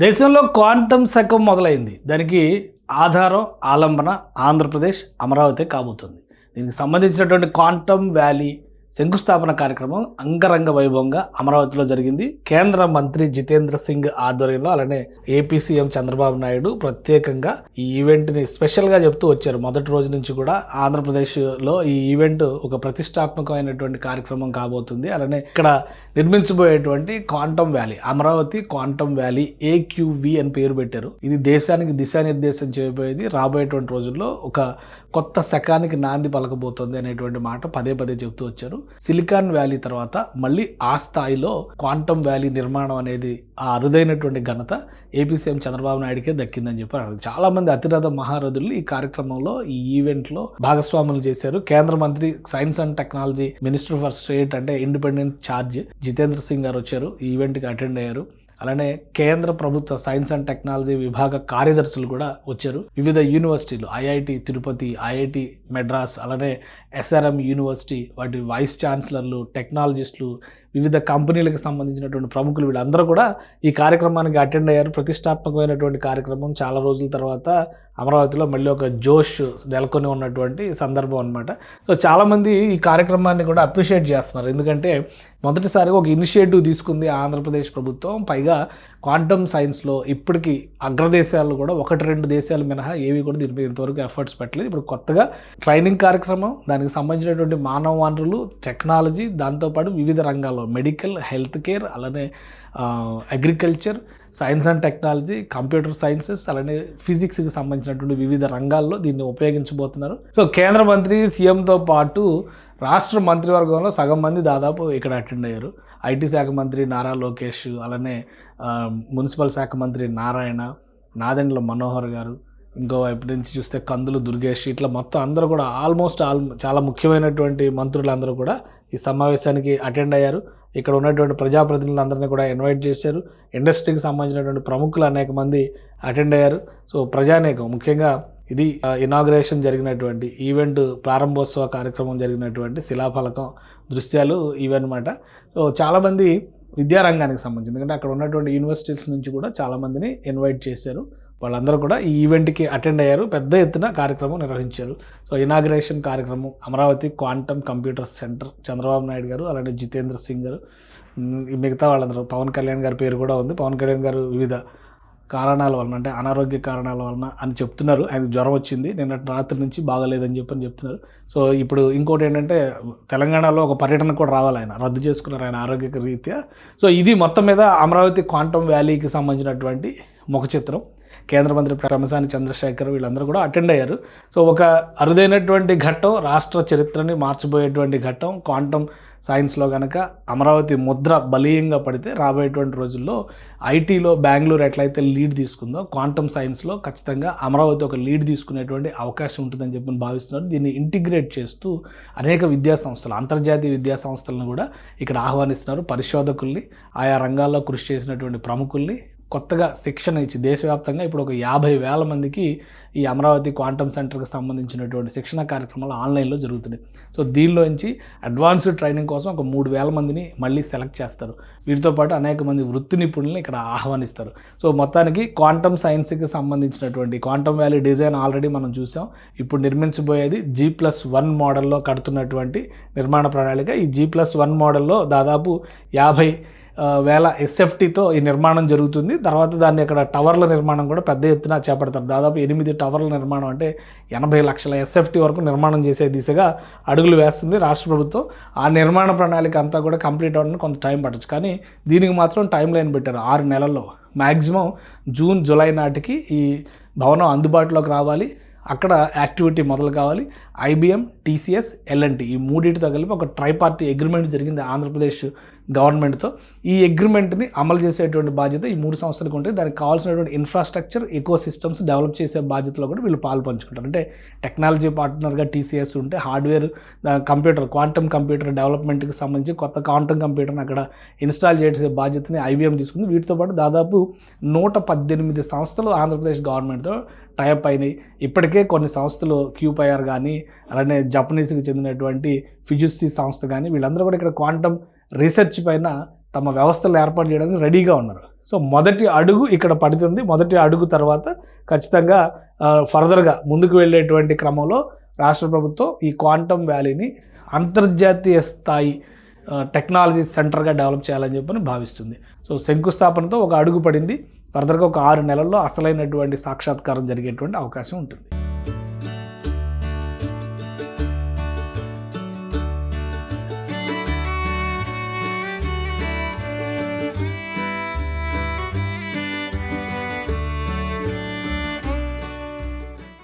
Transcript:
దేశంలో క్వాంటమ్ శకం మొదలైంది. దానికి ఆధారం, ఆలంబన ఆంధ్రప్రదేశ్, అమరావతి కాబోతుంది. దీనికి సంబంధించినటువంటి క్వాంటమ్ వ్యాలీ శంకుస్థాపన కార్యక్రమం అంగరంగ వైభవంగా అమరావతిలో జరిగింది. కేంద్ర మంత్రి జితేంద్ర సింగ్ ఆధ్వర్యంలో, అలానే ఏపీ సీఎం చంద్రబాబు నాయుడు ప్రత్యేకంగా ఈ ఈవెంట్ని స్పెషల్గా చెప్తూ వచ్చారు. మొదటి రోజు నుంచి కూడా ఆంధ్రప్రదేశ్లో ఈ ఈవెంట్ ఒక ప్రతిష్టాత్మకమైనటువంటి కార్యక్రమం కాబోతుంది. అలానే ఇక్కడ నిర్మించబోయేటువంటి quantum valley, Amaravati quantum valley AQV అని పేరు పెట్టారు. ఇది దేశానికి దిశానిర్దేశం చేయబోయేది. రాబోయేటువంటి రోజుల్లో ఒక కొత్త శకానికి నాంది పలకబోతుంది అనేటువంటి మాట పదే పదే చెబుతూ వచ్చారు. సిలికాన్ వ్యాలీ తర్వాత మళ్ళీ ఆ స్థాయిలో క్వాంటమ్ వ్యాలీ నిర్మాణం అనేది ఆ అరుదైనటువంటి ఘనత ఏపీ సీఎం చంద్రబాబు నాయుడికే దక్కిందని చెప్పారు. చాలా మంది అతిరథ మహారథులు ఈ కార్యక్రమంలో, ఈ ఈవెంట్లో భాగస్వాములు చేశారు. కేంద్ర మంత్రి science and technology, minister for state అంటే ఇండిపెండెంట్ ఛార్జ్ జితేంద్ర సింగ్ గారు వచ్చారు, ఈ ఈవెంట్కి అటెండ్ అయ్యారు. అలానే కేంద్ర ప్రభుత్వ సైన్స్ అండ్ టెక్నాలజీ విభాగ కార్యదర్శులు కూడా వచ్చారు. వివిధ యూనివర్సిటీలు, ఐఐటి తిరుపతి, ఐఐటి మెడ్రాస్, అలానే ఎస్ఆర్ఎం యూనివర్సిటీ, వాటి వైస్ ఛాన్సలర్లు, టెక్నాలజిస్టులు, వివిధ కంపెనీలకు సంబంధించినటువంటి ప్రముఖులు వీళ్ళందరూ కూడా ఈ కార్యక్రమానికి అటెండ్ అయ్యారు. ప్రతిష్టాత్మకమైనటువంటి కార్యక్రమం. చాలా రోజుల తర్వాత అమరావతిలో మళ్ళీ ఒక జోష్ నెలకొని ఉన్నటువంటి సందర్భం అనమాట. సో చాలామంది ఈ కార్యక్రమాన్ని కూడా అప్రిషియేట్ చేస్తున్నారు. ఎందుకంటే మొదటిసారిగా ఒక ఇనిషియేటివ్ తీసుకుంది ఆంధ్రప్రదేశ్ ప్రభుత్వం. పైగా క్వాంటమ్ సైన్స్లో ఇప్పటికీ అగ్రదేశాలు కూడా 1-2 దేశాలు మినహా ఏవి కూడా దీనిపై ఇంతవరకు ఎఫర్ట్స్ పెట్టలేదు. ఇప్పుడు కొత్తగా ట్రైనింగ్ కార్యక్రమం, దానికి సంబంధించినటువంటి మానవ వనరులు, టెక్నాలజీ, దాంతోపాటు వివిధ రంగాల్లో మెడికల్, హెల్త్ కేర్, అలానే agriculture, science and technology, computer sciences, అలానే ఫిజిక్స్కి సంబంధించినటువంటి వివిధ రంగాల్లో దీన్ని ఉపయోగించబోతున్నారు. సో కేంద్ర మంత్రి సీఎంతో పాటు రాష్ట్ర మంత్రివర్గంలో సగం మంది దాదాపు ఇక్కడ అటెండ్ అయ్యారు. ఐటీ శాఖ మంత్రి నారా లోకేష్, అలానే మున్సిపల్ శాఖ మంత్రి నారాయణ, నాదెండ్ల మనోహర్ గారు, ఇంకోవైపు నుంచి చూస్తే కందులు దుర్గేష్, ఇట్లా మొత్తం అందరూ కూడా ఆల్మోస్ట్ చాలా ముఖ్యమైనటువంటి మంత్రులందరూ కూడా ఈ సమావేశానికి అటెండ్ అయ్యారు. ఇక్కడ ఉన్నటువంటి ప్రజాప్రతినిధులందరినీ కూడా ఇన్వైట్ చేశారు. ఇండస్ట్రీకి సంబంధించినటువంటి ప్రముఖులు అనేక మంది అటెండ్ అయ్యారు. సో ప్రజానేకం, ముఖ్యంగా ఇది ఇనాగ్రేషన్ జరిగినటువంటి ఈవెంట్, ప్రారంభోత్సవ కార్యక్రమం జరిగినటువంటి శిలాఫలకం దృశ్యాలు ఇవన్నమాట. సో చాలామంది విద్యారంగానికి సంబంధించి, ఎందుకంటే అక్కడ ఉన్నటువంటి యూనివర్సిటీస్ నుంచి కూడా చాలామందిని ఇన్వైట్ చేశారు. వాళ్ళందరూ కూడా ఈ ఈవెంట్కి అటెండ్ అయ్యారు. పెద్ద ఎత్తున కార్యక్రమం నిర్వహించారు. సో ఇనాగ్రేషన్ కార్యక్రమం Amaravati quantum computer centre, Chandrababu Naidu గారు, అలానే జితేంద్ర సింగ్ గారు, మిగతా వాళ్ళందరూ, పవన్ కళ్యాణ్ గారి పేరు కూడా ఉంది. పవన్ కళ్యాణ్ గారు వివిధ కారణాల వలన, అంటే అనారోగ్య కారణాల వలన అని చెప్తున్నారు. ఆయనకు జ్వరం వచ్చింది, నిన్నటి రాత్రి నుంచి బాగలేదని చెప్తున్నారు. సో ఇప్పుడు ఇంకోటి ఏంటంటే తెలంగాణలో ఒక పర్యటన కూడా రావాలి, ఆయన రద్దు చేసుకున్నారు ఆయన ఆరోగ్య రీత్యా. సో ఇది మొత్తం మీద అమరావతి క్వాంటమ్ వ్యాలీకి సంబంధించినటువంటి ముఖ చిత్రం. కేంద్ర మంత్రి పెమ్మసాని చంద్రశేఖర్ వీళ్ళందరూ కూడా అటెండ్ అయ్యారు. సో ఒక అరుదైనటువంటి ఘట్టం, రాష్ట్ర చరిత్రని మార్చిపోయేటువంటి ఘట్టం. క్వాంటమ్ సైన్స్లో కనుక అమరావతి ముద్ర బలీయంగా పడితే రాబోయేటువంటి రోజుల్లో ఐటీలో బెంగళూరు ఎట్లయితే లీడ్ తీసుకుందో, క్వాంటమ్ సైన్స్లో ఖచ్చితంగా అమరావతి ఒక లీడ్ తీసుకునేటువంటి అవకాశం ఉంటుందని చెప్పి భావిస్తున్నారు. దీన్ని ఇంటిగ్రేట్ చేస్తూ అనేక విద్యాసంస్థలు, అంతర్జాతీయ విద్యాసంస్థలను కూడా ఇక్కడ ఆహ్వానిస్తున్నారు. పరిశోధకుల్ని, ఆయా రంగాల్లో కృషి చేసినటువంటి ప్రముఖుల్ని కొత్తగా శిక్షణ ఇచ్చి దేశవ్యాప్తంగా ఇప్పుడు ఒక 50,000 మందికి ఈ అమరావతి క్వాంటమ్ సెంటర్కి సంబంధించినటువంటి శిక్షణ కార్యక్రమాలు ఆన్లైన్లో జరుగుతున్నాయి. సో దీనిలోంచి అడ్వాన్స్డ్ ట్రైనింగ్ కోసం ఒక 3,000 మందిని మళ్ళీ సెలెక్ట్ చేస్తారు. వీటితో పాటు అనేక మంది వృత్తి నిపుణుల్ని ఇక్కడ ఆహ్వానిస్తారు. సో మొత్తానికి క్వాంటమ్ సైన్స్కి సంబంధించినటువంటి క్వాంటమ్ వ్యాలీ డిజైన్ ఆల్రెడీ మనం చూసాం. ఇప్పుడు నిర్మించబోయేది G+1 మోడల్లో కడుతున్నటువంటి నిర్మాణ ప్రణాళిక. ఈ G+1 మోడల్లో దాదాపు 50,000 SFTతో ఈ నిర్మాణం జరుగుతుంది. తర్వాత దాన్ని అక్కడ టవర్ల నిర్మాణం కూడా పెద్ద ఎత్తున చేపడతారు. దాదాపు 8 టవర్ల నిర్మాణం, అంటే 80 లక్షల SFT వరకు నిర్మాణం చేసే దిశగా అడుగులు వేస్తుంది రాష్ట్ర ప్రభుత్వం. ఆ నిర్మాణ ప్రణాళిక అంతా కూడా కంప్లీట్ అవ్వడానికి కొంత టైం పట్టచ్చు. కానీ దీనికి మాత్రం టైం లైన్ పెట్టారు. 6 నెలల్లో, మ్యాక్సిమం జూన్ జూలై నాటికి ఈ భవనం అందుబాటులోకి రావాలి. అక్కడ యాక్టివిటీ మొదలు కావాలి. IBM, TCS, L&T ఈ మూడింటితో కలిపి ఒక ట్రైపార్టీ అగ్రిమెంట్ జరిగింది ఆంధ్రప్రదేశ్ గవర్నమెంట్తో. ఈ అగ్రిమెంట్ని అమలు చేసేటువంటి బాధ్యత ఈ 3 సంస్థలకు ఉంటుంది. దానికి కావాల్సినటువంటి ఇన్ఫ్రాస్ట్రక్చర్, ఎకో సిస్టమ్స్ డెవలప్ చేసే బాధ్యతలో కూడా వీళ్ళు పాలు పంచుకుంటారు. అంటే టెక్నాలజీ పార్ట్నర్గా TCS ఉంటే, హార్డ్వేర్, కంప్యూటర్, క్వాంటమ్ కంప్యూటర్ డెవలప్మెంట్కి సంబంధించి కొత్త క్వాంటమ్ కంప్యూటర్ని అక్కడ ఇన్స్టాల్ చేసే బాధ్యతని IBM తీసుకుంది. వీటితో పాటు దాదాపు 118 సంస్థలు ఆంధ్రప్రదేశ్ గవర్నమెంట్తో టైప్ అయినాయి. ఇప్పటికే కొన్ని సంస్థలు QPIR కానీ, అలానే జపనీస్కి చెందినటువంటి ఫిజిక్సీ సంస్థ కానీ, వీళ్ళందరూ కూడా ఇక్కడ క్వాంటమ్ రీసెర్చ్ పైన తమ వ్యవస్థలు ఏర్పాటు చేయడానికి రెడీగా ఉన్నారు. సో మొదటి అడుగు ఇక్కడ పడుతుంది. మొదటి అడుగు తర్వాత ఖచ్చితంగా ఫర్దర్గా ముందుకు వెళ్ళేటువంటి క్రమంలో రాష్ట్ర ప్రభుత్వం ఈ క్వాంటమ్ వ్యాలీని అంతర్జాతీయ స్థాయి టెక్నాలజీ సెంటర్గా డెవలప్ చేయాలని చెప్పని భావిస్తుంది. సో శంకుస్థాపనతో ఒక అడుగు పడింది. ఫర్దర్గా ఒక 6 నెలల్లో అసలైనటువంటి సాక్షాత్కారం జరిగేటువంటి అవకాశం ఉంటుంది.